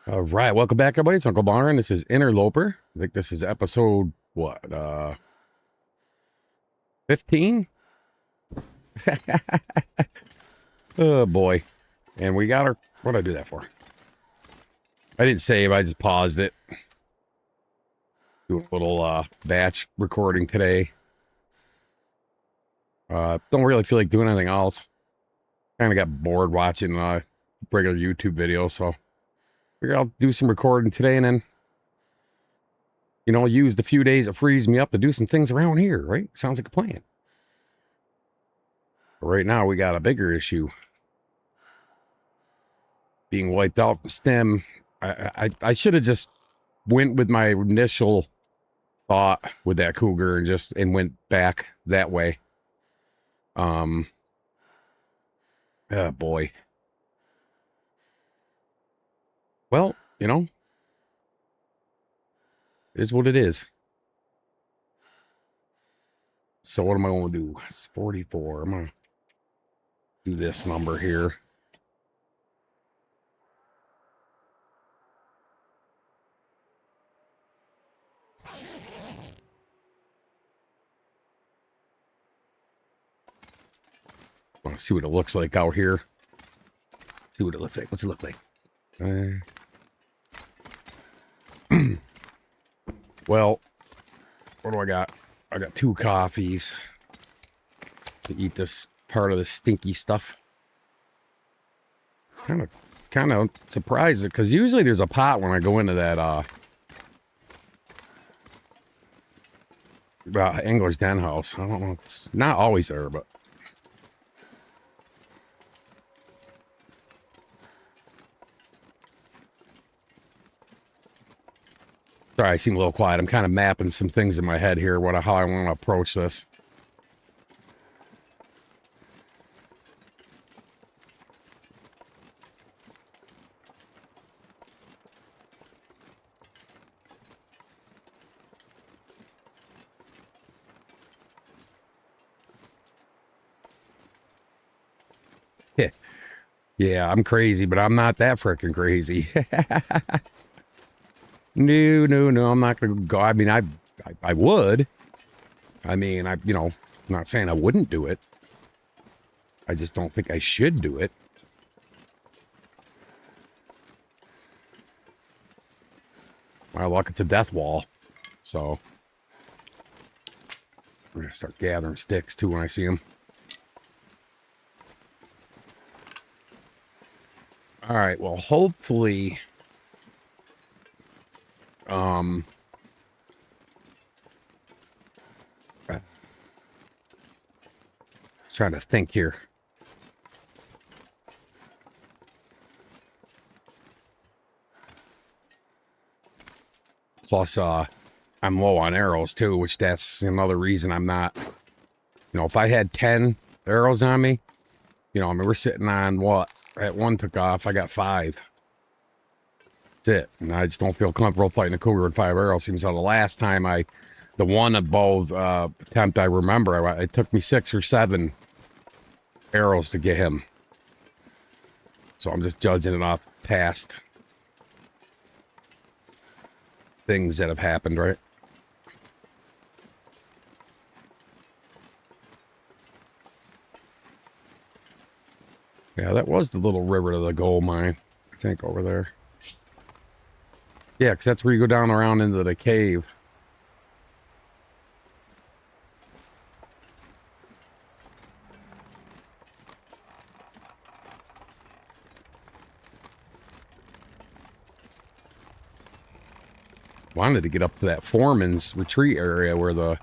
All right, welcome back, everybody. It's Uncle Byron. This is Interloper. I think this is episode, what, 15? Oh, boy. And we got our, what did I do that for? I didn't save, I just paused it. Do a little, batch recording today. Don't really feel like doing anything else. Kind of got bored watching, regular YouTube videos, so figured I'll do some recording today and then, you know, use the few days it frees me up to do some things around here, right? Sounds like a plan. But right now, we got a bigger issue. Being wiped out from STEM. I should have just went with my initial thought with that cougar and went back that way. Oh boy. Well, you know, is what it is. So what am I going to do? It's 44. I'm going to do this number here. I want to see what it looks like out here. See what it looks like. What's it look like? Well, what do I got? I got 2 coffees to eat this part of the stinky stuff. Kind of surprised because usually there's a pot when I go into that Angler's Den house. I don't know. It's not always there, but sorry, I seem a little quiet. I'm kind of mapping some things in my head here, how I want to approach this. Yeah, I'm crazy, but I'm not that freaking crazy. No, I'm not gonna go. I mean, I would. I mean, you know, I'm not saying I wouldn't do it. I just don't think I should do it. My luck, it's a death wall. So, we're gonna start gathering sticks too when I see them. All right, well, hopefully, trying to think here. Plus, I'm low on arrows too, which that's another reason I'm not, you know, if I had 10 arrows on me, you know, I mean, we're sitting on what? That one took off, I got 5. That's it. And I just don't feel comfortable fighting a cougar with 5 arrows. Seems like the last time the one above attempt I remember, it took me 6 or 7 arrows to get him. So I'm just judging it off past things that have happened, right? Yeah, that was the little river to the gold mine, I think, over there. Yeah, because that's where you go down around into the cave. Wanted to get up to that foreman's retreat area where what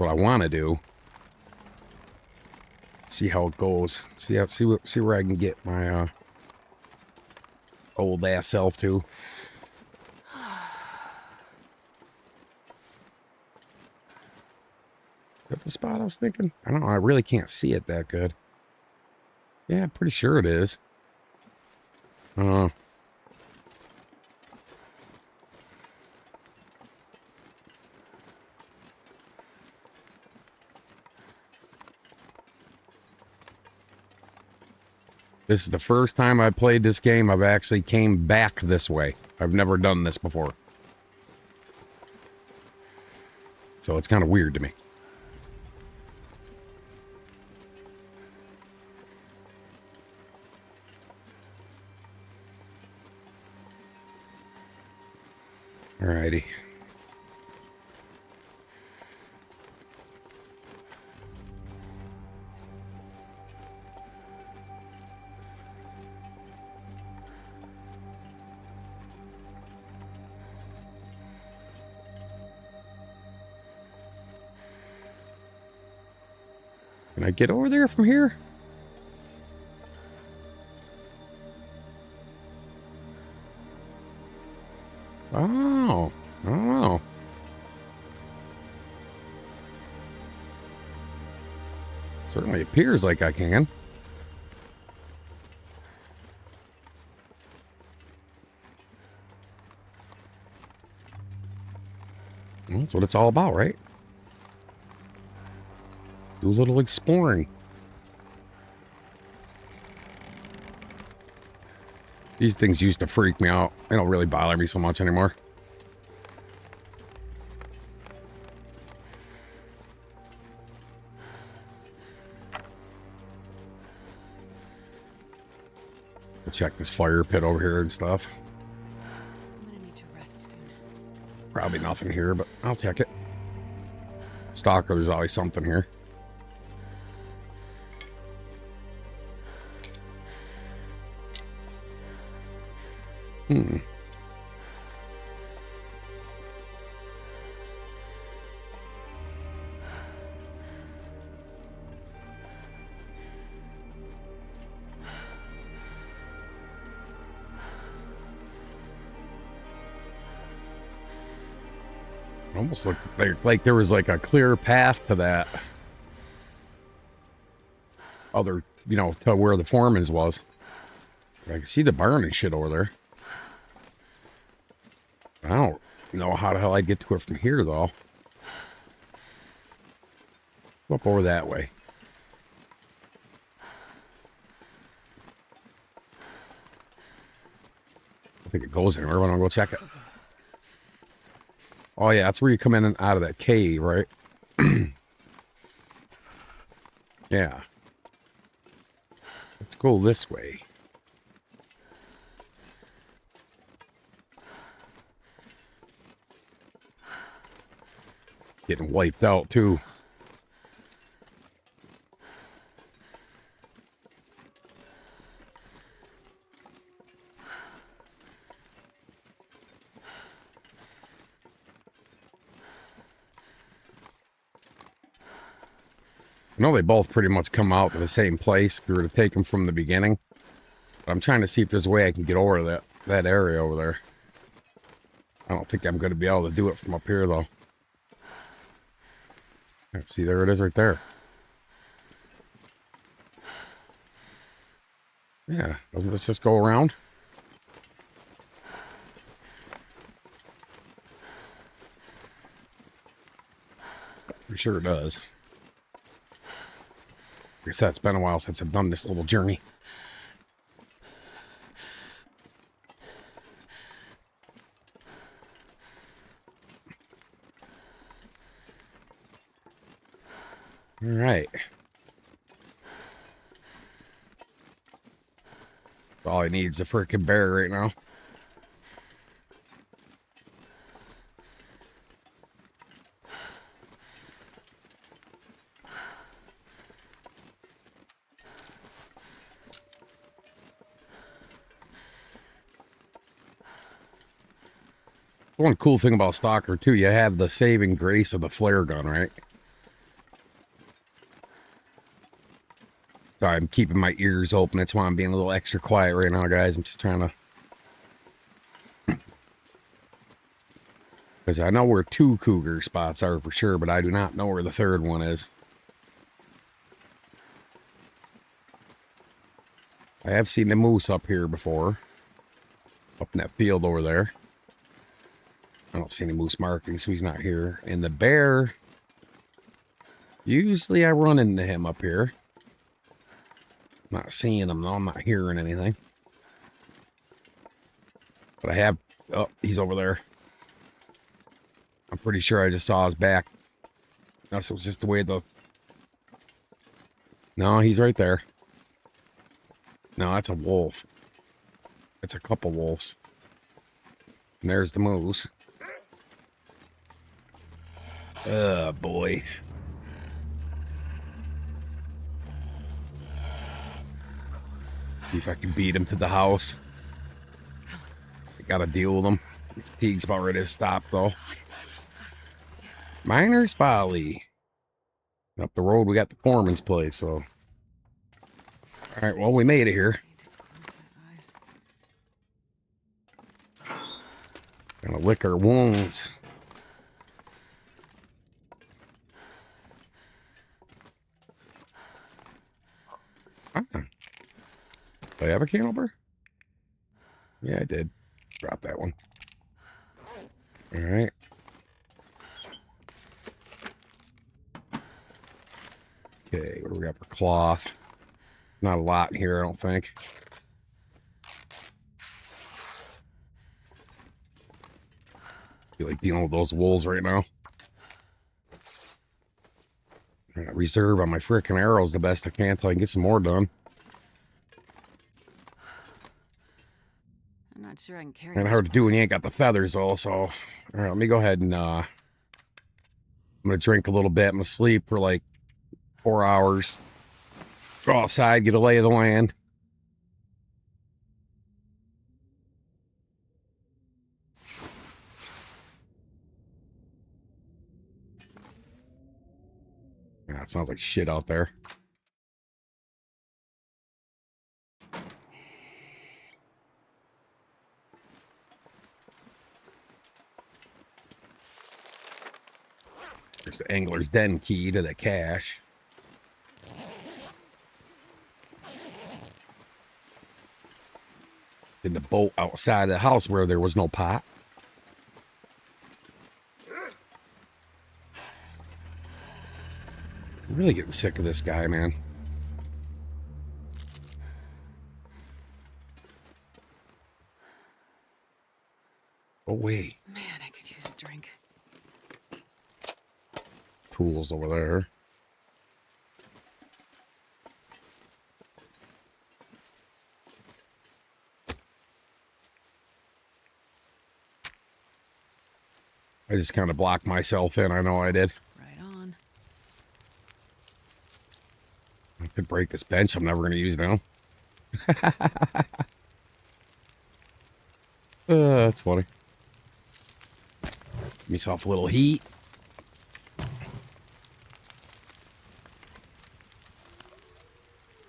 I want to do. See how it goes. See where I can get my old ass self to. Is that the spot I was thinking? I don't know. I really can't see it that good. Yeah, I'm pretty sure it is. This is the first time I played this game I've actually came back this way. I've never done this before. So it's kind of weird to me. Alrighty. Can I get over there from here? Oh, I don't know. Certainly appears like I can. Well, that's what it's all about, right? Do a little exploring. These things used to freak me out. They don't really bother me so much anymore. We'll check this fire pit over here and stuff. I'm gonna need to rest soon. Probably nothing here, but I'll check it. Stalker, there's always something here. Almost looked like there was like a clear path to that other, you know, to where the foreman's was. I can see the barn and shit over there. I don't know how the hell I'd get to it from here, though. Up over that way. I think it goes anywhere, but I'll go check it. Oh, yeah, that's where you come in and out of that cave, right? Yeah. Let's go this way. Getting wiped out, too. I know they both pretty much come out to the same place if we were to take them from the beginning. But I'm trying to see if there's a way I can get over that area over there. I don't think I'm going to be able to do it from up here, though. Let's see, there it is right there. Yeah, doesn't this just go around? Pretty sure it does. Like I said, it's been a while since I've done this little journey. All right. All I need is a freaking bear right now. One cool thing about Stalker, too, you have the saving grace of the flare gun, right? So I'm keeping my ears open. That's why I'm being a little extra quiet right now, guys. I'm just trying to... Because I know where 2 cougar spots are for sure, but I do not know where the 3rd one is. I have seen the moose up here before. Up in that field over there. I don't see any moose markings, so he's not here. And the bear... Usually I run into him up here. Not seeing him though. I'm not hearing anything. But I have... Oh, he's over there. I'm pretty sure I just saw his back. Unless it was just the way the... No, he's right there. No, that's a wolf. It's a couple wolves. And there's the moose. Oh, boy. See if I can beat him to the house. I gotta deal with him. Fatigue's about ready to stop, though. Miner's Folly. Up the road, we got the foreman's place, so... Alright, well, we made it here. Gonna lick our wounds. Ah. Do I have a canister? Yeah, I did. Drop that one. Alright. Okay, what do we got for cloth? Not a lot here, I don't think. Feel like dealing with those wolves right now. I'm gonna reserve on my frickin' arrows the best I can until I can get some more done. I'm not sure I can carry. Kinda hard to do when you ain't got the feathers also. All right, let me go ahead and I'm gonna drink a little bit. I'm gonna sleep for like 4 hours. Go outside, get a lay of the land. Yeah, it sounds like shit out there. There's the angler's den key to the cache. In the boat outside the house where there was no pot. I'm really getting sick of this guy, man. Oh, wait. Man, I could use a drink. Tools over there. I just kind of blocked myself in. I know I did. Right on. I could break this bench. I'm never going to use it now. That's funny. Give myself a little heat.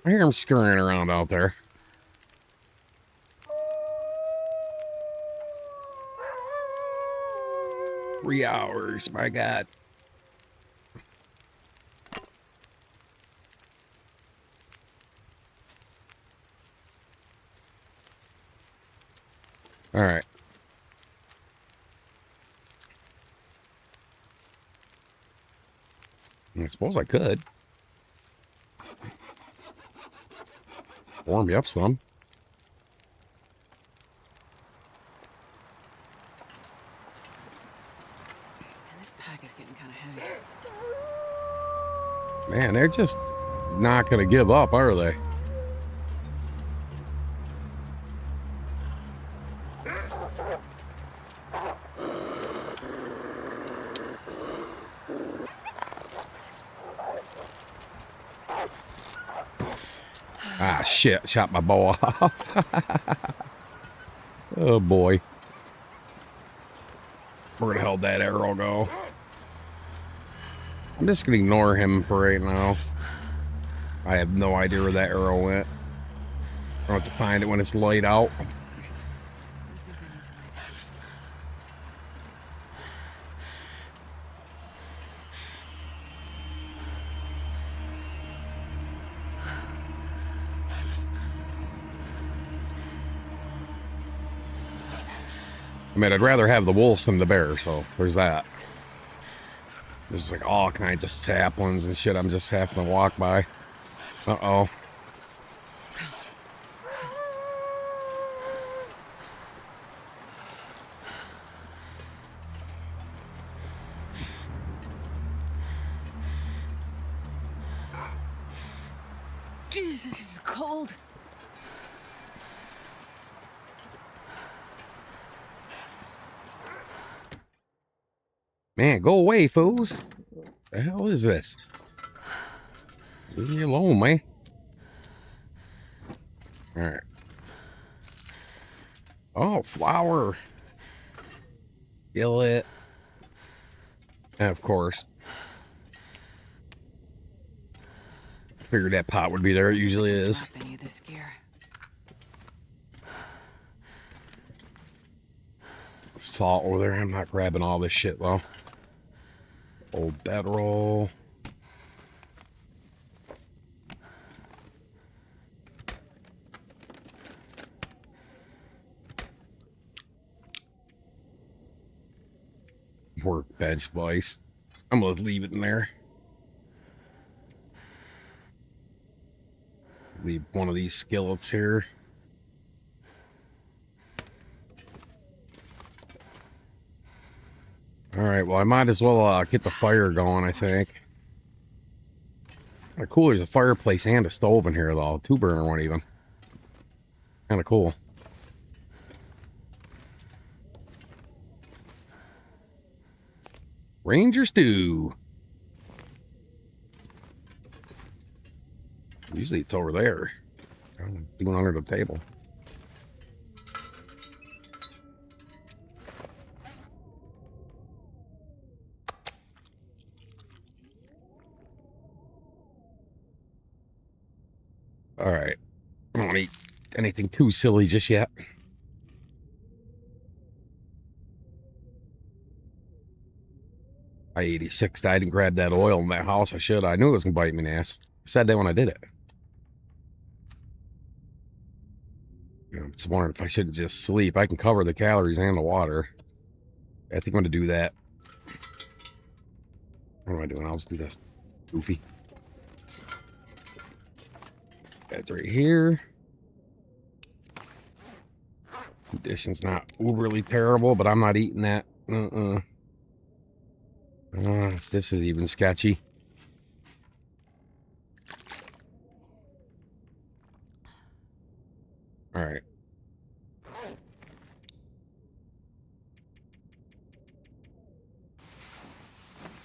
I hear him scurrying around out there. Three hours, my God. All right. I suppose I could. Warm me up some. And this pack is getting kind of heavy. Man, they're just not going to give up, are they? Ah, shit. Shot my bow off. Oh, boy. Where the hell did that arrow go? I'm just going to ignore him for right now. I have no idea where that arrow went. I'll have to find it when it's light out. I think I need to lay down. I mean, I'd rather have the wolves than the bear, so there's that. There's like all kinds of saplings and shit I'm just having to walk by. Uh-oh. Jeez, this is cold. Man, go away, fools. The hell is this? Leave me alone, man. Alright. Oh, flour. Kill it. And of course. Figured that pot would be there. It usually is. Drop any of this gear. Salt over there. I'm not grabbing all this shit, though. Old bedroll. Workbench splice. I'm gonna leave it in there. Leave one of these skillets here. Alright, well I might as well get the fire going, I think. Kinda cool, there's a fireplace and a stove in here though. 2-burner one even. Kinda cool. Ranger stew. Usually it's over there. I'm doing under the table. All right. I don't want to eat anything too silly just yet. I 86 died and grabbed that oil in that house. I should. I knew it was going to bite me in the ass. I said that when I did it. I'm just wondering if I should just sleep. I can cover the calories and the water. I think I'm going to do that. What am I doing? I'll just do this. Goofy. That's right here. Condition's not uberly terrible, but I'm not eating that. This is even sketchy. All right.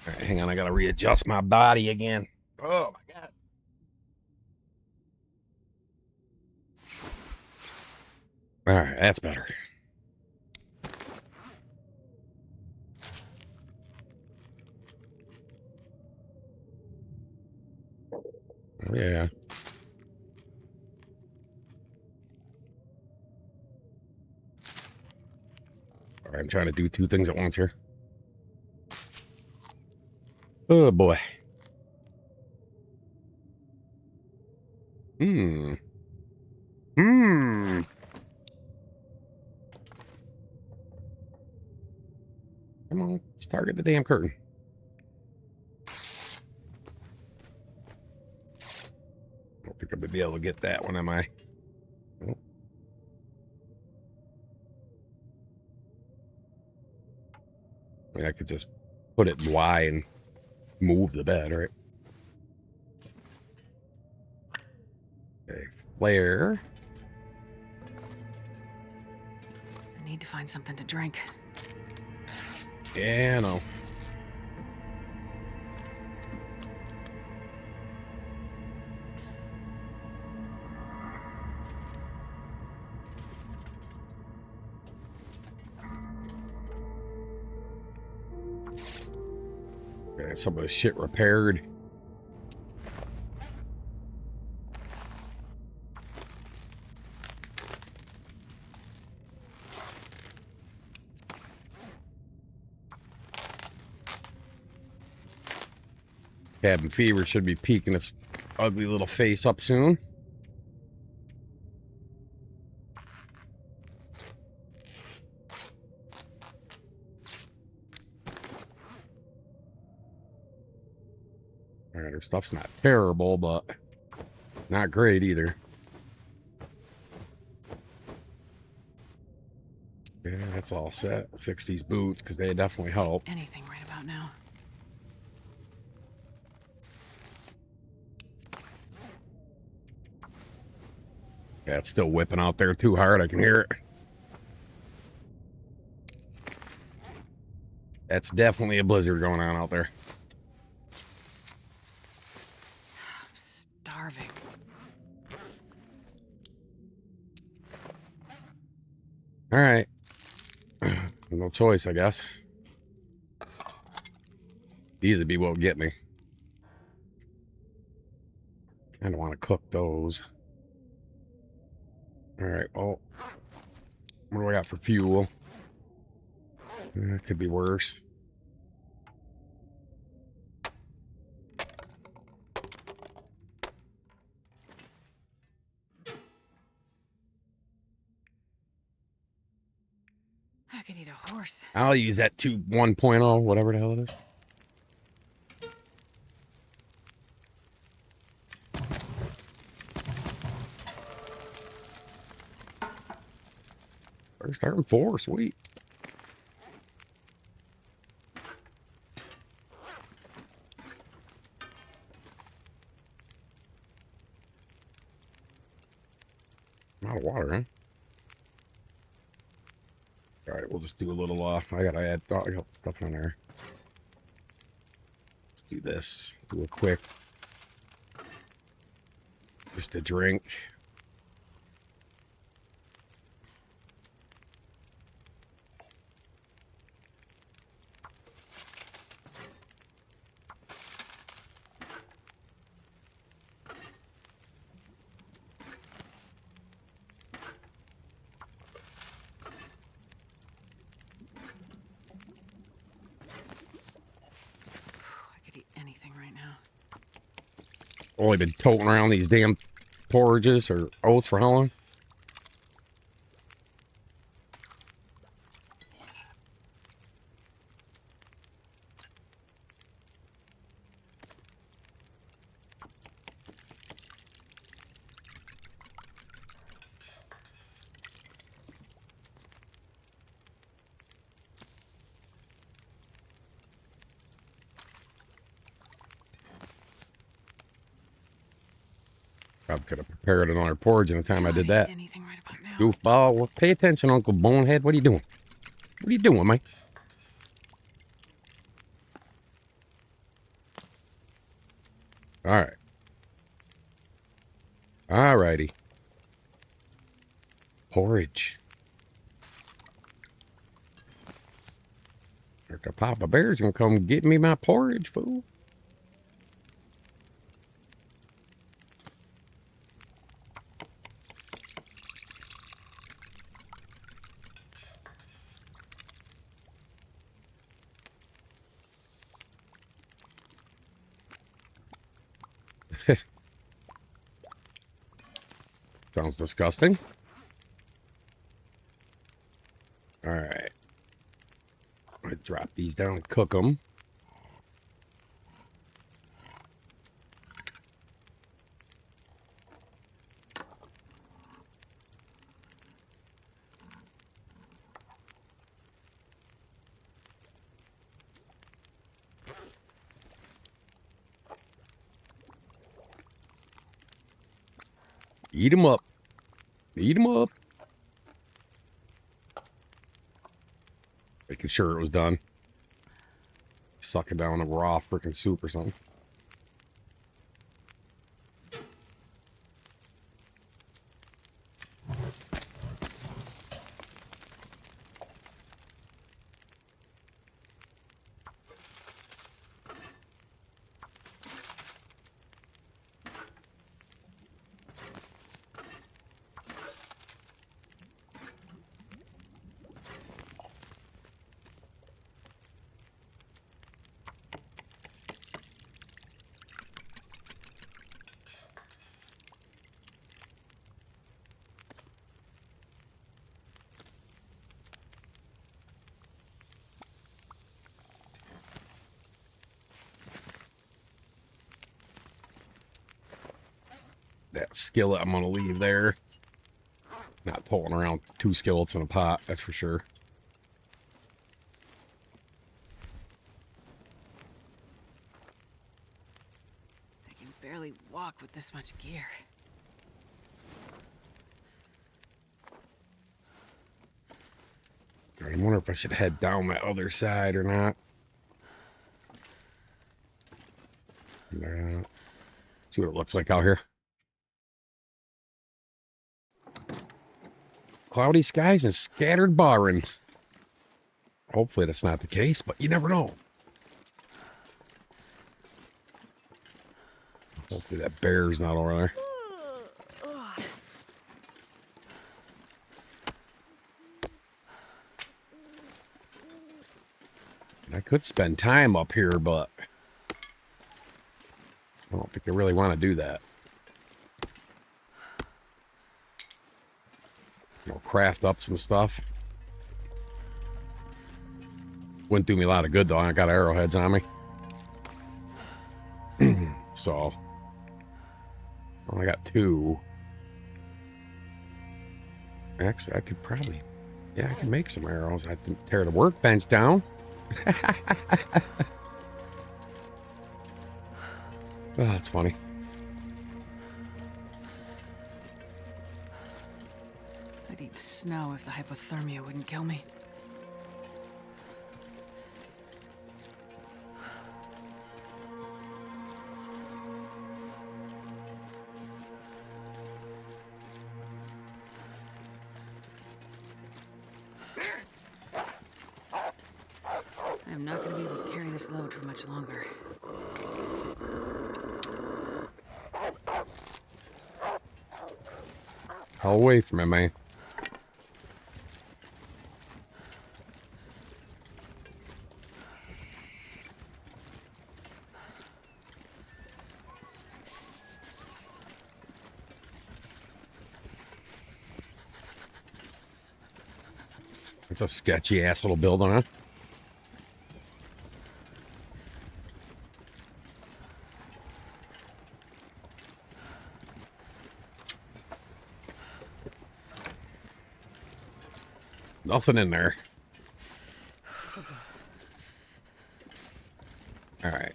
All right, hang on. I got to readjust my body again. Oh, my God. All right, that's better. Oh, yeah. All right, I'm trying to do 2 things at once here. Oh, boy. Come on, let's target the damn curtain. I don't think I'm going to be able to get that one, am I? Nope. I mean, I could just put it in Y and move the bed, right? Okay, flare. I need to find something to drink. Yeah, no. Okay, some of the shit repaired. Cabin fever should be peeking its ugly little face up soon. All right, her stuff's not terrible, but not great either. Yeah, that's all set. Fix these boots because they definitely help. Anything right about now. Yeah, it's still whipping out there too hard. I can hear it. That's definitely a blizzard going on out there. I'm starving. All right. No choice, I guess. These would be what would get me. I don't want to cook those. All right. Oh, what do I got for fuel? That could be worse. I could eat a horse. I'll use that 1.0, whatever the hell it is. First starting 4, sweet. I'm out of water, huh? All right, we'll just do a little, I gotta add, I got stuff in there. Let's do this. Do a quick, just a drink. I could eat anything right now. Only been toting around these damn porridges or oats for how long? I could have prepared another porridge in the time I did I'd eat that. anything right about now. Goofball, well, pay attention, Uncle Bonehead. What are you doing? What are you doing, Mike? All right. All righty. Porridge. The Papa Bear's gonna come get me my porridge, fool. Sounds disgusting. All right. I'm gonna drop these down and cook them. Eat them up. Eat them up. Making sure it was done. Sucking down a raw freaking soup or something. That skillet I'm gonna leave there. Not pulling around 2 skillets in a pot, that's for sure. I can barely walk with this much gear. I wonder if I should head down that other side or not. See what it looks like out here. Cloudy skies and scattered barren. Hopefully that's not the case, but you never know. Hopefully that bear's not over there. I could spend time up here, but I don't think I really want to do that. I'll craft up some stuff. Wouldn't do me a lot of good, though. I got arrowheads on me. So, well, I got 2. Actually, I could probably, yeah, I can make some arrows. I can tear the workbench down. Oh, that's funny. I'd eat snow if the hypothermia wouldn't kill me. I'm not going to be able to carry this load for much longer. Hell away from it, man. It's a sketchy ass little building, huh? Nothing in there. All right.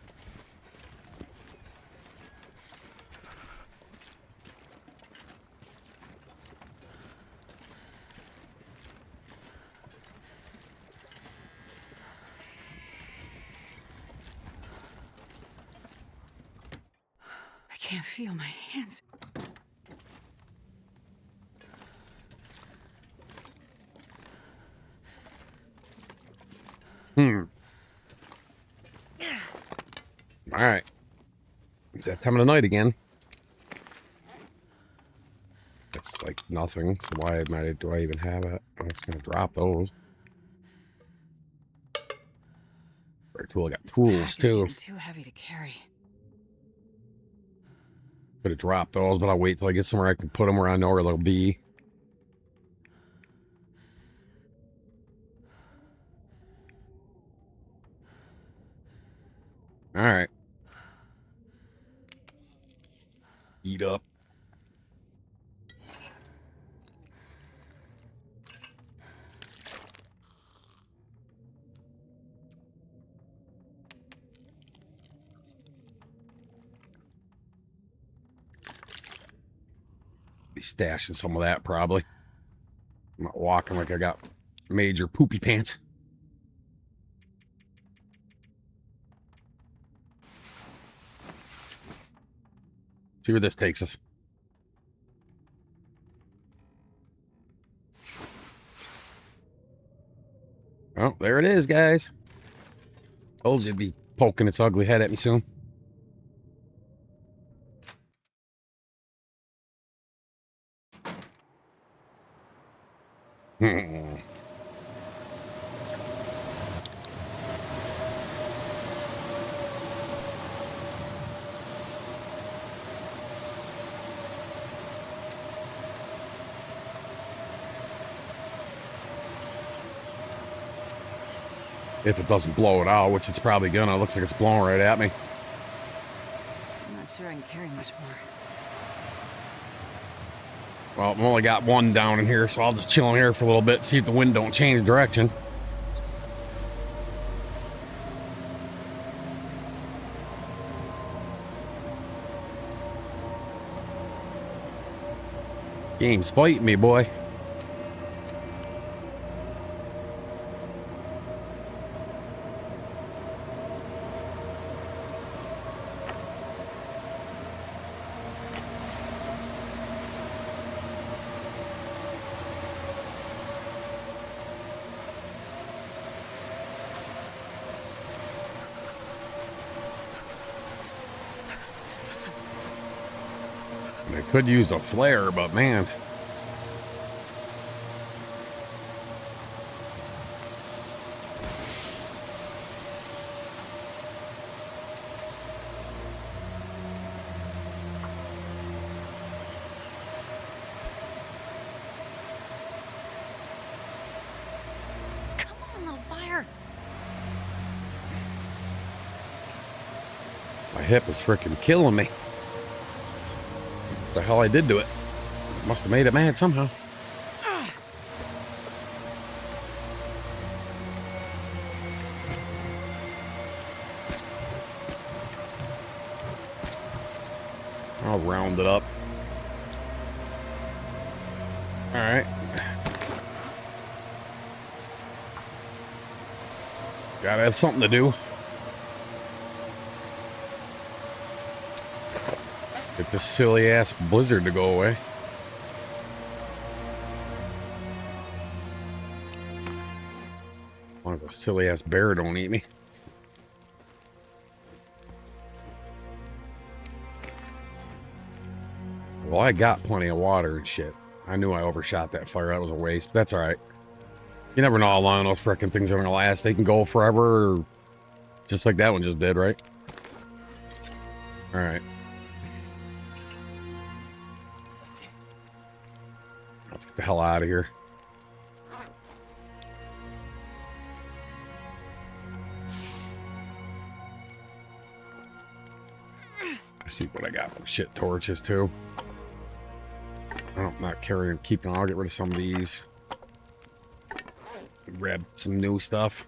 I can't feel my hands. All right. It's that time of the night again. That's like nothing. So why do I even have it? I'm just gonna drop those. Very cool. I got tools too. Too heavy to carry. Could have dropped those, but I'll wait till I get somewhere I can put them where I know where they'll be. All right. Eat up. Be stashing some of that probably. I'm not walking like I got major poopy pants. See where this takes us. Oh, there it is, guys. Told you it'd be poking its ugly head at me soon. If it doesn't blow it out, which it's probably gonna. It looks like it's blowing right at me. I'm not sure I can carry much more. Well, I've only got one down in here, so I'll just chill in here for a little bit, see if the wind don't change direction. Game's fighting me, boy. could use a flare, but man. Come on, little fire. My hip is freaking killing me. What the hell I did to it? Must have made it mad somehow. I'll round it up. All right. Gotta have something to do. Get this silly ass blizzard to go away. As long as a silly ass bear don't eat me. Well, I got plenty of water and shit. I knew I overshot that fire. That was a waste. But that's all right. You never know how long those frickin' things are gonna last. They can go forever, or just like that one just did, right? All right. Let's get the hell out of here. I see what I got for shit torches too. I'm not carrying, keeping. I'll get rid of some of these. Grab some new stuff.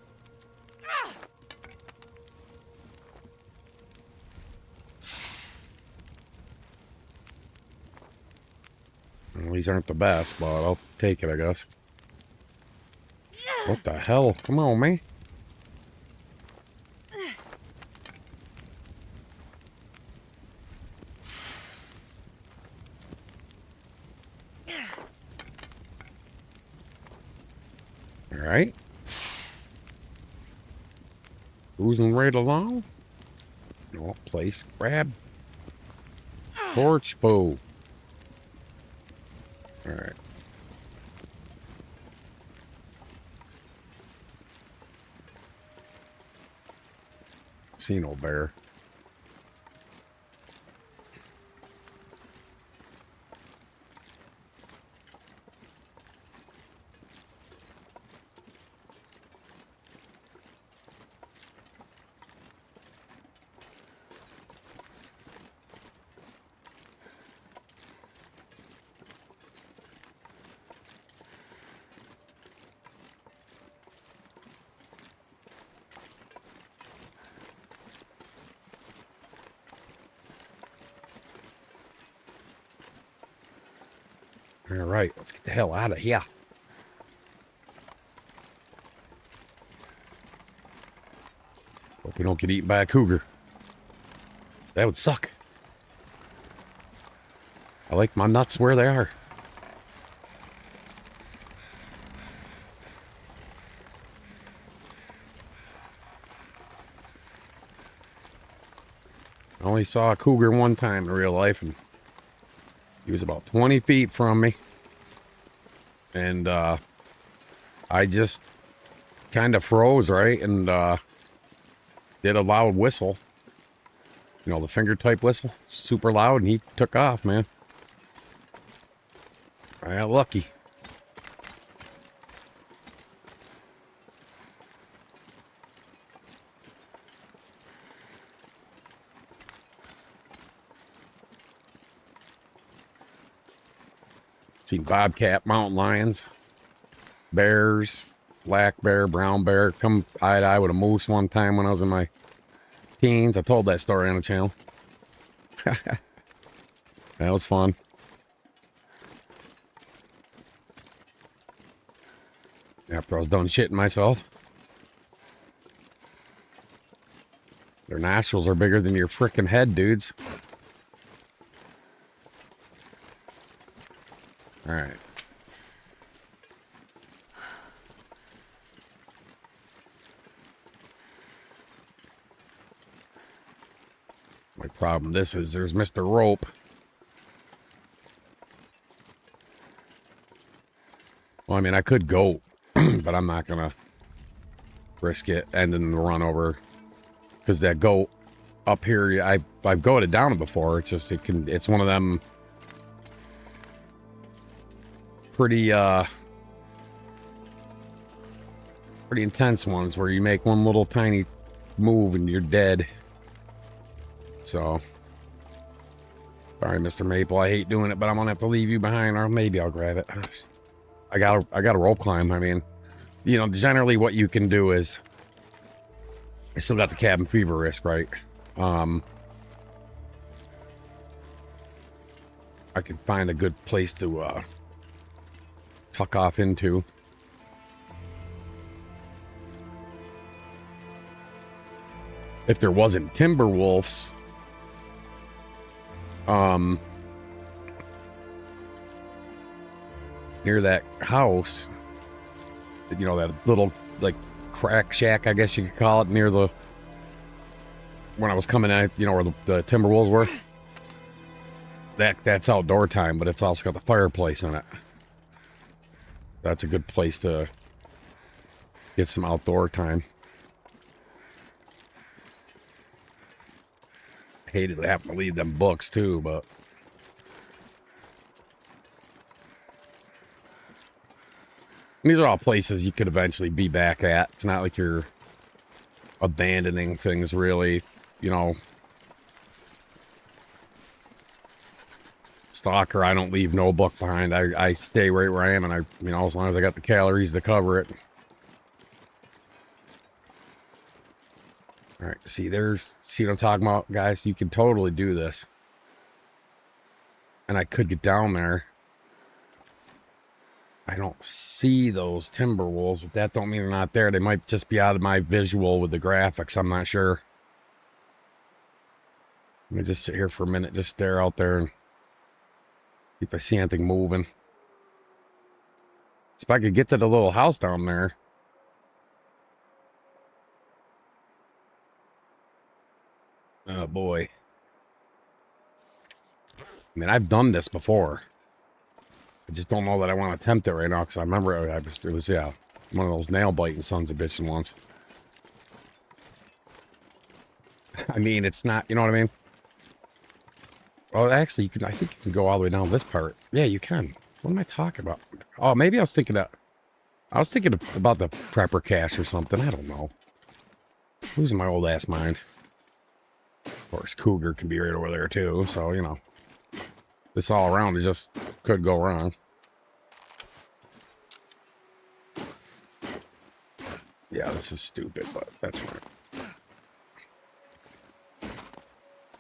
Well, these aren't the best, but I'll take it, I guess. What the hell? Come on, man. All right. Cruising right along. No place. Grab. Torch bow. All right. See no bear. All right, let's get the hell out of here. Hope we don't get eaten by a cougar. That would suck. I like my nuts where they are. I only saw a cougar one time in real life, and he was about 20 feet from me. And I just kind of froze, right? And did a loud whistle. You know, the finger type whistle. Super loud, and he took off, man. I got lucky. Seen bobcat, mountain lions, bears, black bear, brown bear. Come eye to eye with a moose one time when I was in my teens. I told that story on the channel. That was fun. After I was done shitting myself. Their nostrils are bigger than your frickin' head, dudes. All right. My problem this is there's Mr. Rope. Well, I mean, I could go, but I'm not gonna risk it and then run over because that goat up here, I've goated down it before. It's just it's one of them pretty pretty intense ones where you make one little tiny move and you're dead. So sorry, Mr. Maple, I hate doing it, but I'm gonna have to leave you behind, or maybe I'll grab it. I gotta rope climb. I mean, you know, generally what you can do is I still got the cabin fever risk, right? I could find a good place to tuck off into. If there wasn't Timberwolves, near that house, you know, that little like crack shack, I guess you could call it, near the when I was coming out, you know, where the Timberwolves were. That's outdoor time, but it's also got the fireplace in it. That's a good place to get some outdoor time. Hated having to leave them books too, but these are all places you could eventually be back at. It's not like you're abandoning things, really. You know, Stalker, I don't leave no book behind. I stay right where I am, and you know, as long as I got the calories to cover it. All right, see what I'm talking about, guys? You can totally do this. And I could get down there. I don't see those Timberwolves, but that don't mean they're not there. They might just be out of my visual with the graphics. I'm not sure. Let me just sit here for a minute, just stare out there and see if I see anything moving. So if I could get to the little house down there. Oh boy. I mean, I've done this before. I just don't know that I want to attempt it right now, because I remember it was, yeah, one of those nail biting sons of bitchin' ones. I mean, it's not, you know what I mean? Oh, actually, you can, I think you can go all the way down this part. Yeah, you can. What am I talking about? Oh, maybe I was thinking about the prepper cache or something. I don't know. Losing my old ass mind. Of course, cougar can be right over there too, so, you know. This all around is just could go wrong. Yeah, this is stupid, but that's fine.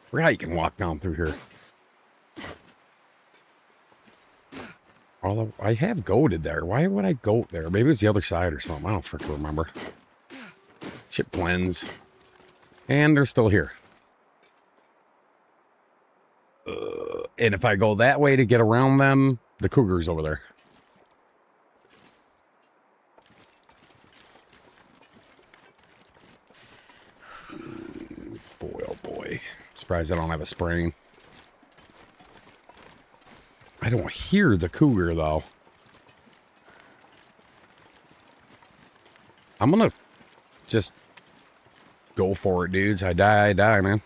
Forgot how you can walk down through here. Although I have goated there. Why would I goat there? Maybe it's the other side or something. I don't freaking remember. Shit blends. And they're still here. And if I go that way to get around them, the cougar's over there. Boy, oh boy. Surprised I don't have a sprain. I don't hear the cougar, though. I'm gonna just go for it, dudes. I die, man.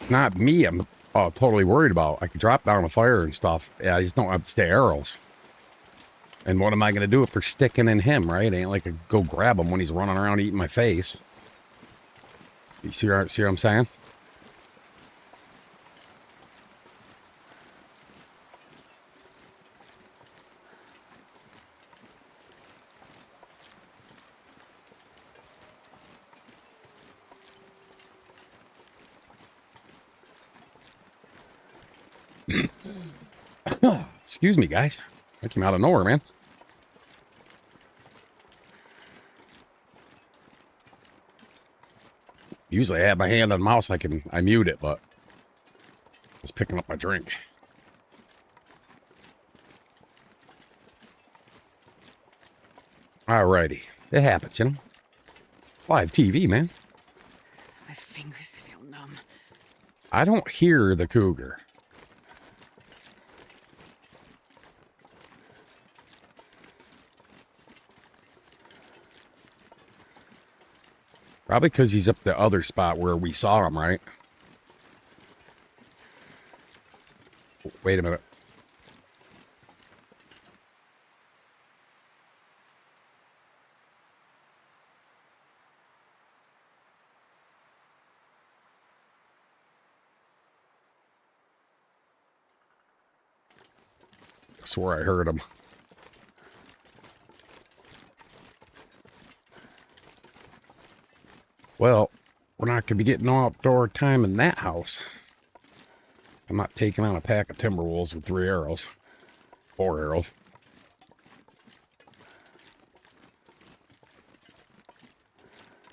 Not me, I'm totally worried about. I could drop down a fire and stuff. Yeah, I just don't have to stay arrows. And what am I going to do if they're sticking in him, right? Ain't like I go grab him when he's running around eating my face. You see what I'm saying? Excuse me, guys. I came out of nowhere, man. Usually I have my hand on the mouse, I mute it, but I was picking up my drink. Alrighty. It happens, you know? Live TV, man. My fingers feel numb. I don't hear the cougar. Probably because he's up the other spot where we saw him, right? Wait a minute. I swore I heard him. Well, we're not going to be getting no outdoor time in that house. I'm not taking on a pack of Timberwolves with 3 arrows. 4 arrows.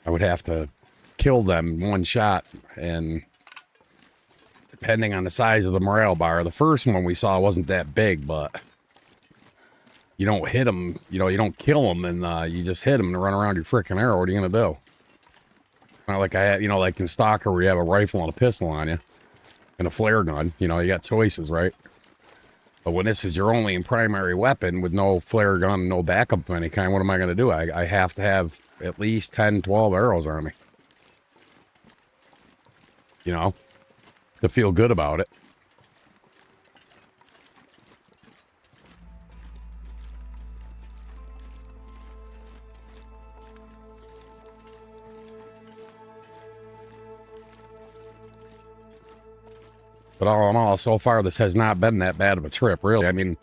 I would have to kill them in one shot, and depending on the size of the morale bar, the first one we saw wasn't that big, but you don't hit them, you know, you don't kill them, and you just hit them and run around your freaking arrow. What are you going to do? Not like I had, you know, like in Stalker where you have a rifle and a pistol on you and a flare gun. You know, you got choices, right? But when this is your only primary weapon with no flare gun, no backup of any kind, what am I going to do? I have to have at least 10, 12 arrows on me. You know, to feel good about it. But all in all, so far, this has not been that bad of a trip, really. I mean,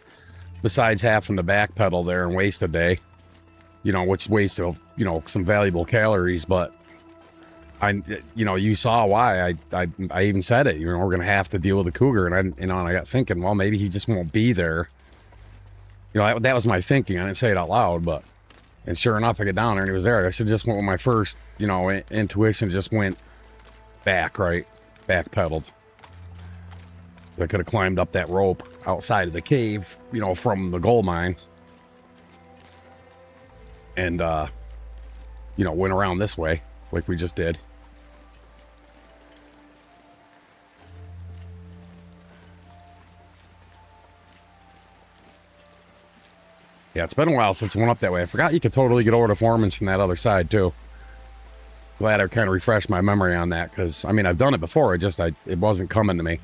besides having to backpedal there and waste a day, you know, which wasted, you know, some valuable calories, but you know, you saw why I even said it. You know, we're going to have to deal with the cougar, and and I got thinking, well, maybe he just won't be there. You know, that was my thinking. I didn't say it out loud, but, and sure enough, I get down there and he was there. I should just went with my first, you know, intuition, just went back, right? Backpedaled. I could have climbed up that rope outside of the cave, you know, from the gold mine. And, you know, went around this way, like we just did. Yeah, it's been a while since I went up that way. I forgot you could totally get over to Foreman's from that other side, too. Glad I kind of refreshed my memory on that, because, I mean, I've done it before. It wasn't coming to me.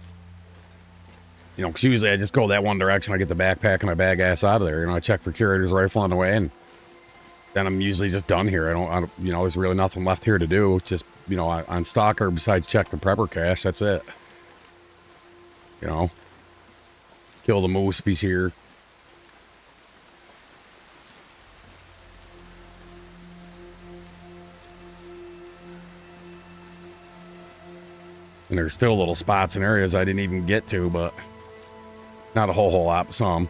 You know, because usually I just go that one direction. I get the backpack and I bag ass out of there. You know, I check for curator's rifle on the way, and then I'm usually just done here. I don't, you know, there's really nothing left here to do. Just, you know, on Stalker, besides check the prepper cache, that's it. You know, kill the moose if he's here. And there's still little spots and areas I didn't even get to, but not a whole lot, but some.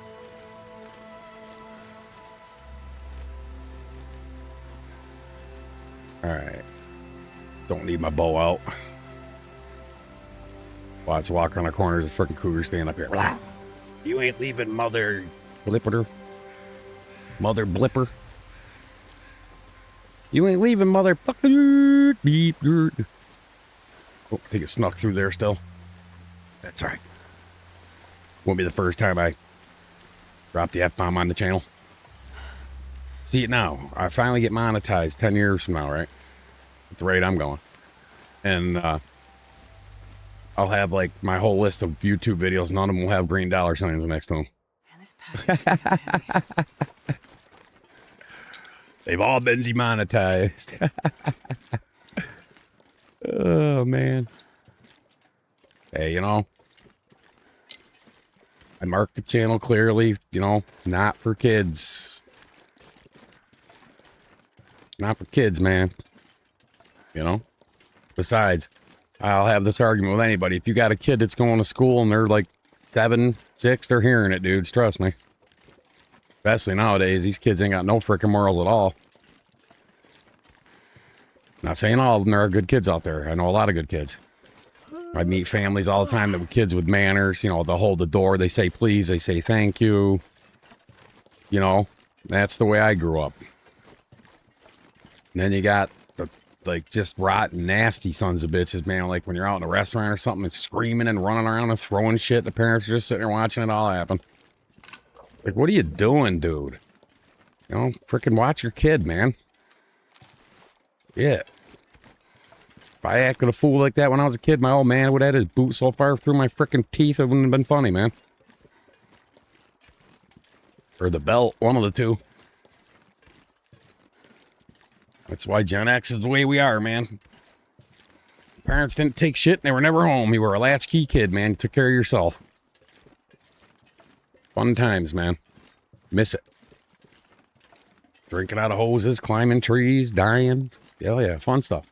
Alright. Don't need my bow out. Watch, walk around the corners of freaking cougar standing up here. Blah. You ain't leaving, mother blipper. Mother blipper. You ain't leaving, motherfucker. Beep. Oh, I think it snuck through there still. That's all right. Won't be the first time I drop the F-bomb on the channel. See it now. I finally get monetized 10 years from now, right? At the rate I'm going. And I'll have like my whole list of YouTube videos. None of them will have green dollar signs next to them. Man, this package. They've all been demonetized. Oh, man. Hey, you know, I marked the channel clearly, you know, not for kids. Not for kids, man. You know? Besides, I'll have this argument with anybody. If you got a kid that's going to school and they're like 7, 6, they're hearing it, dudes. Trust me. Especially nowadays, these kids ain't got no freaking morals at all. Not saying all of them. There are good kids out there. I know a lot of good kids. I meet families all the time that with kids with manners. You know, they'll hold the door. They say please. They say thank you. You know, that's the way I grew up. And then you got the like just rotten, nasty sons of bitches, man. Like when you're out in a restaurant or something and screaming and running around and throwing shit. The parents are just sitting there watching it all happen. Like, what are you doing, dude? You know, freaking watch your kid, man. Yeah. If I acted a fool like that when I was a kid, my old man would have had his boot so far through my freaking teeth, it wouldn't have been funny, man. Or the belt, one of the two. That's why Gen X is the way we are, man. Parents didn't take shit and they were never home. You were a latchkey kid, man. You took care of yourself. Fun times, man. Miss it. Drinking out of hoses, climbing trees, dying. Hell yeah, fun stuff.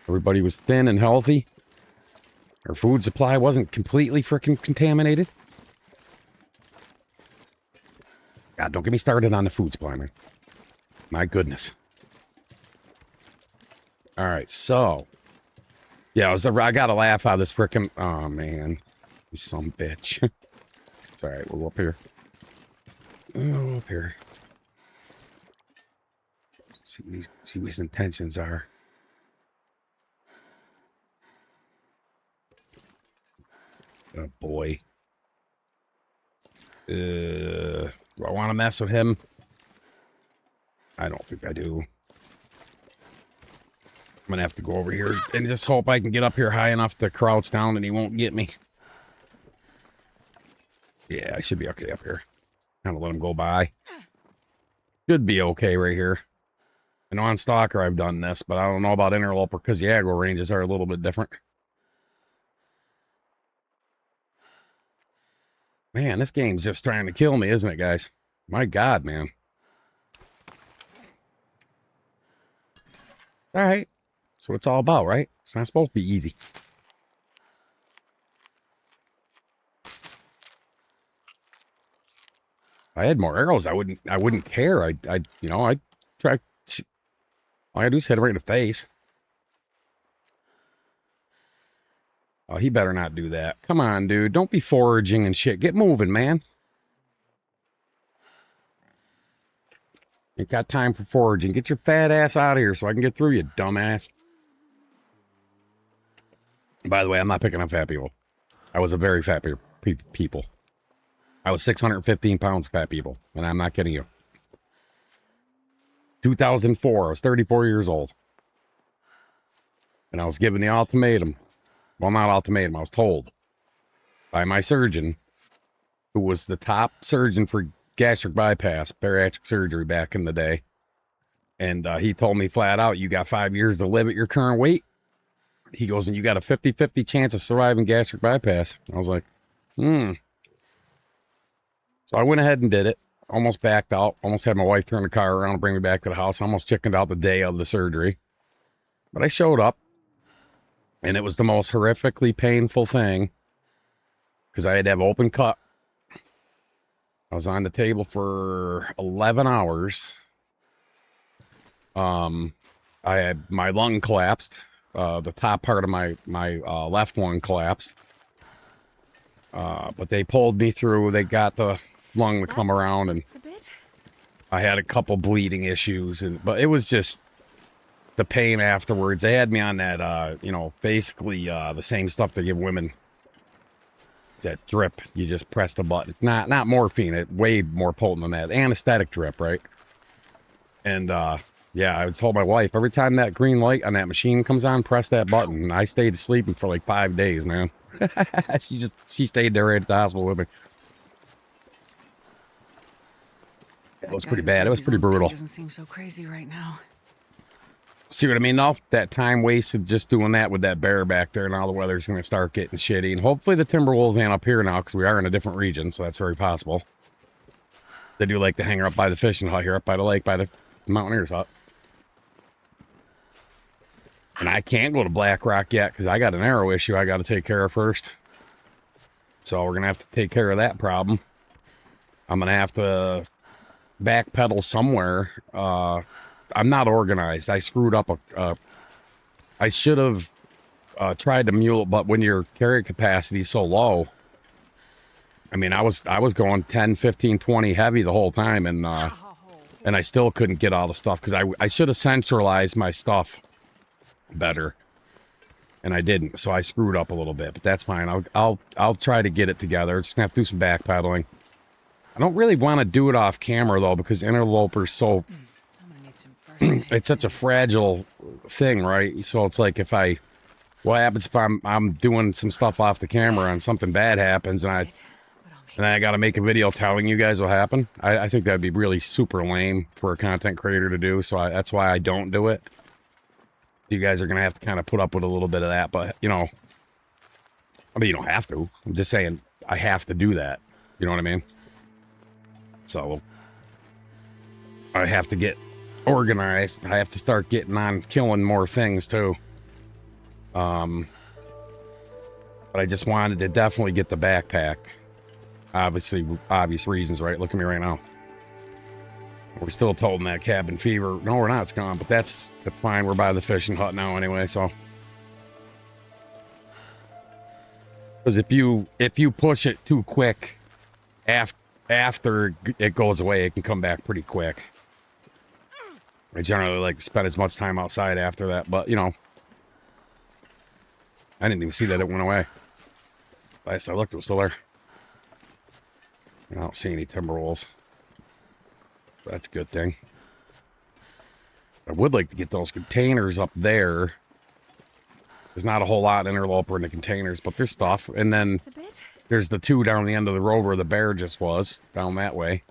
Everybody was thin and healthy. Our food supply wasn't completely freaking contaminated. God, don't get me started on the food supply, man. My goodness. All right, so. Yeah, I got a laugh out of this freaking... Oh, man. You some bitch. It's all right, we'll go up here. Oh, up here. See what his intentions are. Oh, boy. Do I want to mess with him? I don't think I do. I'm gonna have to go over here and just hope I can get up here high enough to crouch down and he won't get me. Yeah, I should be okay up here. Kind of let him go by. Should be okay right here. I know on Stalker I've done this, but I don't know about Interloper because the aggro ranges are a little bit different. Man, this game's just trying to kill me, isn't it, guys? My God, man. All right. That's what it's all about, right? It's not supposed to be easy. If I had more arrows, I wouldn't care. I'd try. All I gotta do is hit him right in the face. Oh, he better not do that. Come on, dude. Don't be foraging and shit. Get moving, man. Ain't got time for foraging. Get your fat ass out of here so I can get through, you dumbass. By the way, I'm not picking on fat people. I was a very fat people. I was 615 pounds fat people, and I'm not kidding you. 2004, I was 34 years old. And I was given the ultimatum. Well, not ultimatum, I was told by my surgeon, who was the top surgeon for gastric bypass, bariatric surgery back in the day. And he told me flat out, you got 5 years to live at your current weight. He goes, and you got a 50-50 chance of surviving gastric bypass. I was like, So I went ahead and did it. Almost backed out. Almost had my wife turn the car around and bring me back to the house. Almost chickened out the day of the surgery. But I showed up. And it was the most horrifically painful thing. Because I had to have open cut. I was on the table for 11 hours. I had my lung collapsed. The top part of my left lung collapsed. But they pulled me through. They got the lung to come around, and I had a couple bleeding issues, but it was just the pain afterwards. They had me on that, basically the same stuff they give women. That drip. You just press the button. It's not morphine. It's way more potent than that. Anesthetic drip, right? And yeah, I told my wife every time that green light on that machine comes on, press that button. And I stayed sleeping for like 5 days, man. she stayed there right at the hospital with me. It was pretty bad. It was pretty brutal. Doesn't seem so crazy right now. See what I mean, though? That time wasted just doing that with that bear back there, and all the weather's going to start getting shitty. And hopefully the Timberwolves ain't up here now, because we are in a different region, so that's very possible. They do like to hang up by the fishing hut here, up by the lake, by the Mountaineers hut. And I can't go to Black Rock yet, because I got an arrow issue I got to take care of first. So we're going to have to take care of that problem. I'm going to have to backpedal somewhere. I'm not organized. I screwed up I should have tried to mule it, but when your carry capacity is so low, I mean, I was going 10, 15, 20 heavy the whole time, and And I still couldn't get all the stuff because I should have centralized my stuff better. And I didn't, so I screwed up a little bit, but that's fine. I'll try to get it together. Just gonna have to do some backpedaling. I don't really want to do it off camera though, because Interloper's so I'm gonna need some first aid it's such a fragile thing, right? So it's like what happens if I'm doing some stuff off the camera and something bad happens and I got to make a video telling you guys what happened? I think that'd be really super lame for a content creator to do. So that's why I don't do it. You guys are going to have to kind of put up with a little bit of that. But, you know, I mean, you don't have to. I'm just saying I have to do that. You know what I mean? So I have to get organized. I have to start getting on killing more things too. But I just wanted to definitely get the backpack. Obviously, obvious reasons, right? Look at me right now. We're still toting that cabin fever. No, we're not. It's gone. But that's fine. We're by the fishing hut now anyway. So, because if you push it too quick, after it goes away, it can come back pretty quick. I generally like to spend as much time outside after that, but you know, I didn't even see that it went away. Last I looked, it was still there. I don't see any Timberwolves. That's a good thing. I would like to get those containers up there. There's not a whole lot Interloper in the containers, but there's stuff. And then there's the two down the end of the road where the bear just was, down that way.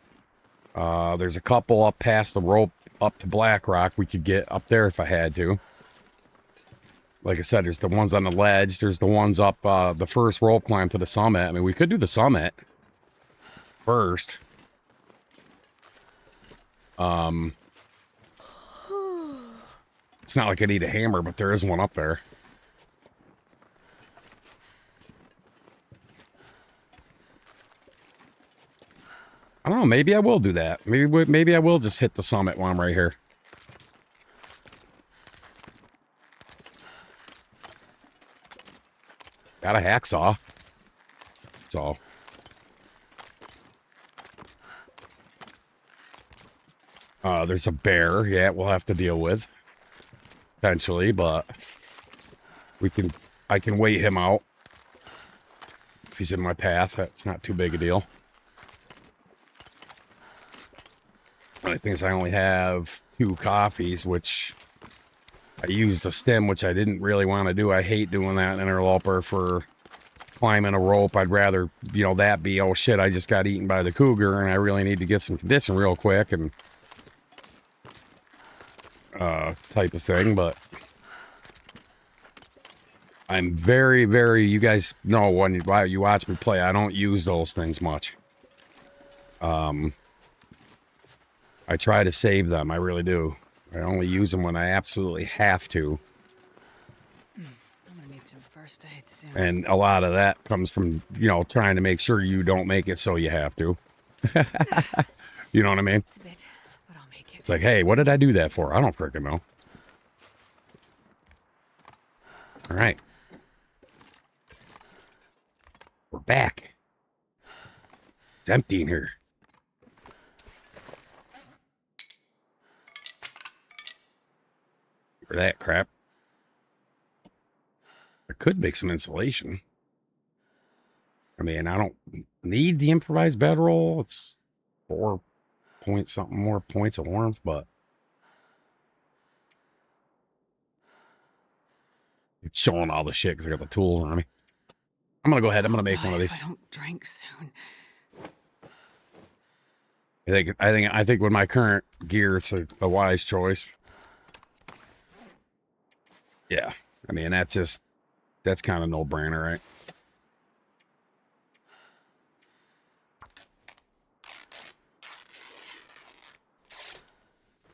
There's a couple up past the rope up to Black Rock we could get up there if I had to. Like I said, there's the ones on the ledge. There's the ones up the first rope climb to the summit. I mean, we could do the summit first. It's not like I need a hammer, but there is one up there. I don't know. Maybe I will do that. Maybe I will just hit the summit while I'm right here. Got a hacksaw. So. There's a bear. Yeah, we'll have to deal with. Potentially, but I can wait him out. If he's in my path, that's not too big a deal. Only thing is I only have 2 coffees, which I used a stem, which I didn't really want to do. I hate doing that Interloper for climbing a rope. I'd rather, you know, that be, oh shit, I just got eaten by the cougar and I really need to get some condition real quick and type of thing. But I'm very, very, you guys know when you watch me play, I don't use those things much. I try to save them. I really do. I only use them when I absolutely have to. I'm gonna need some first aid soon. And a lot of that comes from, you know, trying to make sure you don't make it so you have to. You know what I mean? It's a bit, but I'll make it. It's like, hey, what did I do that for? I don't freaking know. All right. We're back. It's empty in here. For that crap. I could make some insulation. I mean, I don't need the improvised bedroll. It's 4 point something more points of warmth, but it's showing all the shit because I got the tools on me. I'm gonna go ahead. I'm gonna make one of these. I don't drink soon. I think with my current gear, it's a wise choice. Yeah, I mean that's kind of no-brainer, right?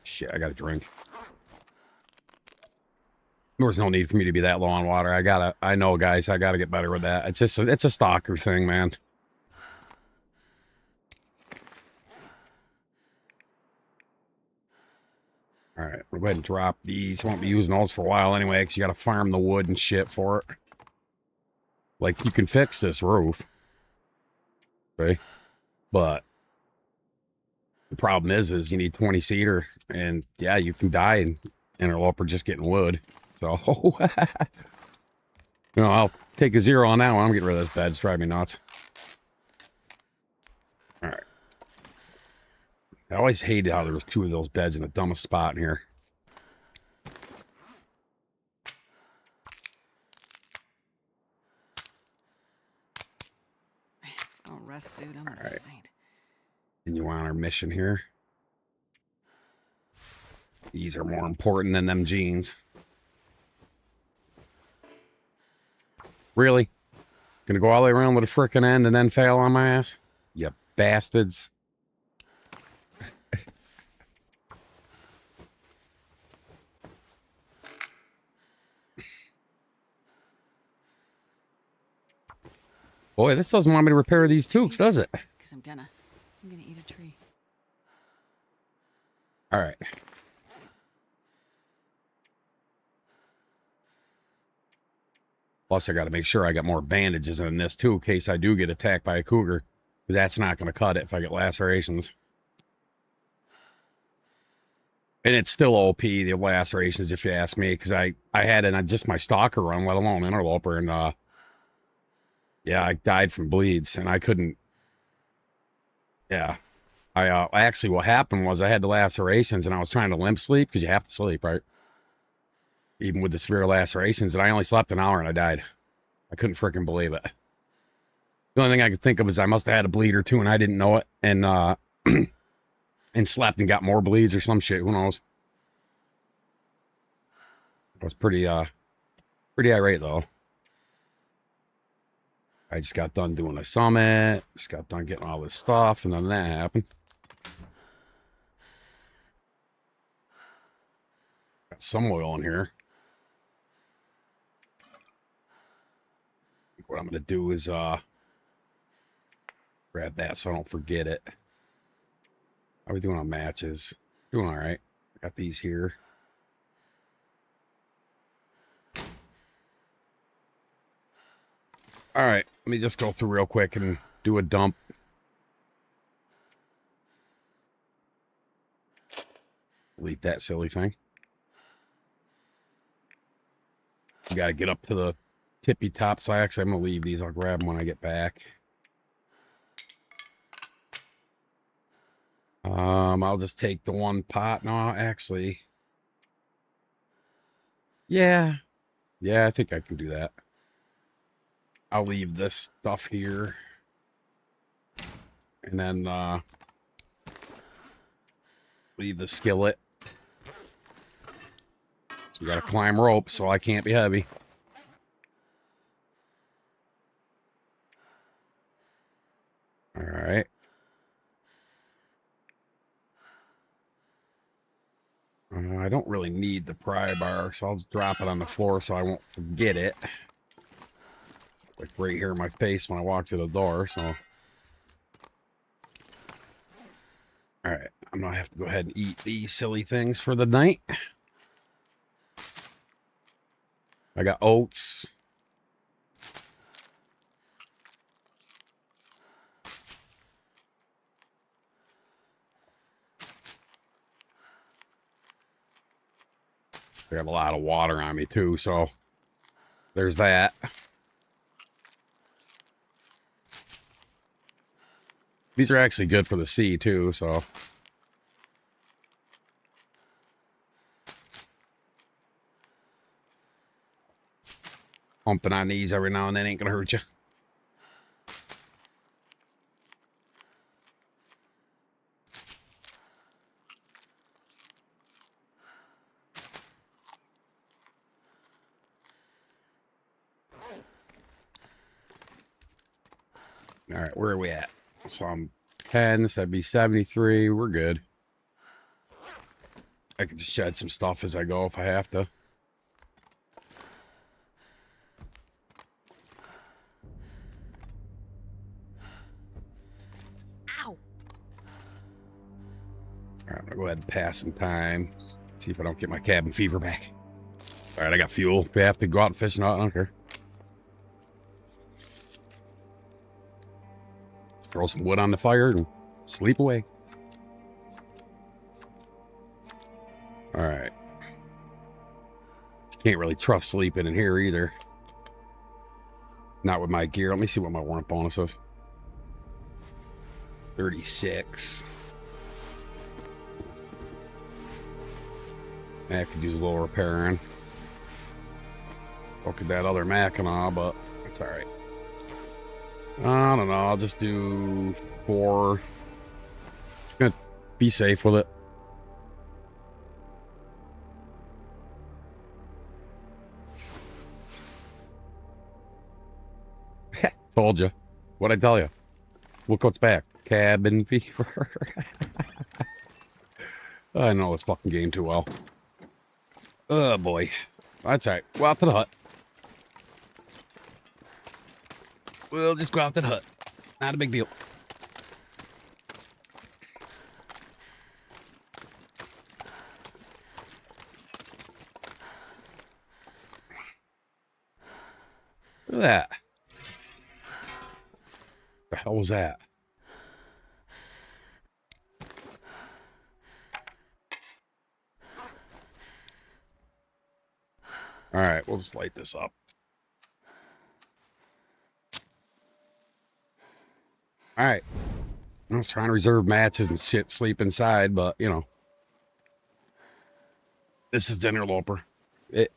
Shit, I got to drink. There's no need for me to be that low on water. I know, guys, I gotta get better with that. It's a stalker thing, man. All right, we'll go ahead and drop these. Won't be using those for a while anyway, because you got to farm the wood and shit for it. Like, you can fix this roof. Okay? But The problem is you need 20-seater, and yeah, you can die in interloper just getting wood. So, I'll take a 0 on that one. I'm getting rid of this bed. It's driving me nuts. All right. I always hated how there was 2 of those beds in the dumbest spot in here. Oh, rest suit. I'm gonna All right. faint. Continue on our mission here. These are more important than them jeans. Really? Gonna go all the way around with a frickin' end and then fail on my ass? You bastards. Boy, this doesn't want me to repair these tubes, does it? Because I'm gonna eat a tree. All right. Plus, I got to make sure I got more bandages in this, too, in case I do get attacked by a cougar. Because that's not going to cut it if I get lacerations. And it's still OP, the lacerations, if you ask me. Because I had just my stalker run, let alone interloper. And, yeah, I died from bleeds. And I couldn't... Yeah. Actually, what happened was I had the lacerations, and I was trying to limp sleep. Because you have to sleep, right? Even with the severe lacerations, and I only slept an hour and I died. I couldn't freaking believe it. The only thing I could think of is I must have had a bleed or 2 and I didn't know it, and and slept and got more bleeds or some shit. Who knows? I was pretty irate though. I just got done doing a summit, just got done getting all this stuff, and then that happened. Got some oil in here. What I'm going to do is grab that so I don't forget it. How are we doing on matches? Doing all right. Got these here. All right. Let me just go through real quick and do a dump. Delete that silly thing. You got to get up to the tippy top, so I'm going to leave these. I'll grab them when I get back. I'll just take the one pot. No, actually. Yeah. Yeah, I think I can do that. I'll leave this stuff here. And then, leave the skillet. So we got to climb rope, so I can't be heavy. All right. I don't really need the pry bar, so I'll just drop it on the floor so I won't forget it. Like right here in my face when I walk to the door, so. All right, I'm gonna have to go ahead and eat these silly things for the night. I got oats. I got a lot of water on me too, so there's that. These are actually good for the sea too, so. Pumping on these every now and then ain't gonna hurt you. All right, where are we at? So I'm 10, so that'd be 73. We're good. I can just shed some stuff as I go if I have to. Ow! All right, I'm gonna go ahead and pass some time. See if I don't get my cabin fever back. All right, I got fuel. If we have to go out and fish, no, I don't care. Throw some wood on the fire and sleep away. All right. Can't really trust sleeping in here either. Not with my gear. Let me see what my warrant bonus is. 36. I could use a little repairing. Look at that other Mackinac, but it's all right. I don't know. I'll just do 4. Just gonna be safe with it. Told you. What'd I tell you? Look what's back. Cabin fever. I know this fucking game too well. Oh boy. That's alright. Go out to the hut. We'll just go out to the hut. Not a big deal. Look at that. The hell was that? All right, we'll just light this up. All right. I was trying to reserve matches and shit, sleep inside, but, you know. This is the Interloper.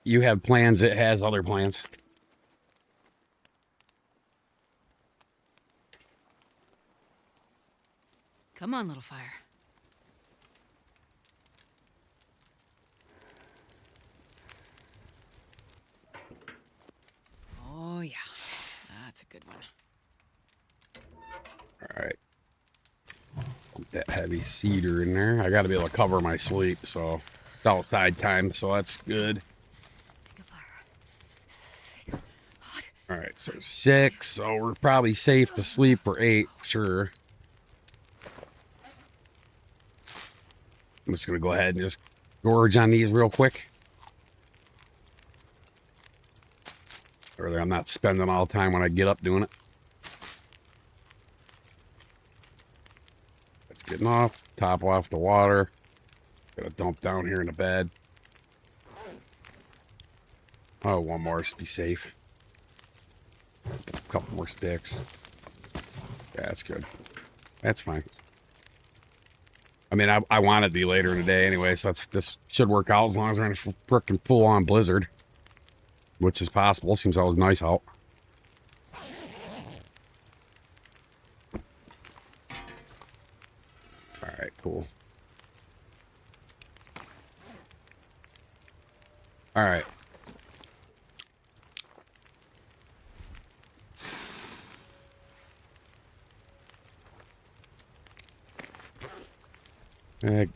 You have plans, it has other plans. Come on, little fire. Oh, yeah. That's a good one. All right. Put that heavy cedar in there. I got to be able to cover my sleep, so it's outside time, so that's good. Think of fire. Hot. All right, so 6, so we're probably safe to sleep for 8, for sure. I'm just going to go ahead and just gorge on these real quick. Or I'm not spending all the time when I get up doing it. That's getting off. Top off the water. Gotta dump down here in the bed. Oh, one more to be safe. A couple more sticks. Yeah, that's good. That's fine. I mean, I want it to be later in the day anyway, so this should work out as long as we're in a frickin' full-on blizzard. Which is possible. Seems always nice out. Alright, cool. Alright.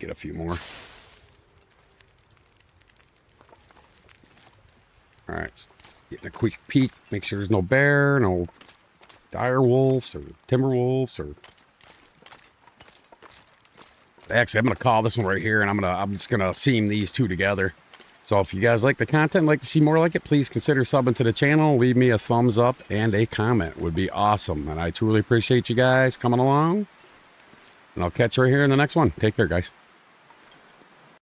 Get a few more. Alright, getting a quick peek, make sure there's no bear, no dire wolves or timberwolves or... Actually, I'm gonna call this one right here, and I'm just gonna seam these two together. So if you guys like the content, like to see more like it, please consider subbing to the channel. Leave me a thumbs up and a comment would be awesome. And I truly appreciate you guys coming along. And I'll catch you right here in the next one. Take care, guys.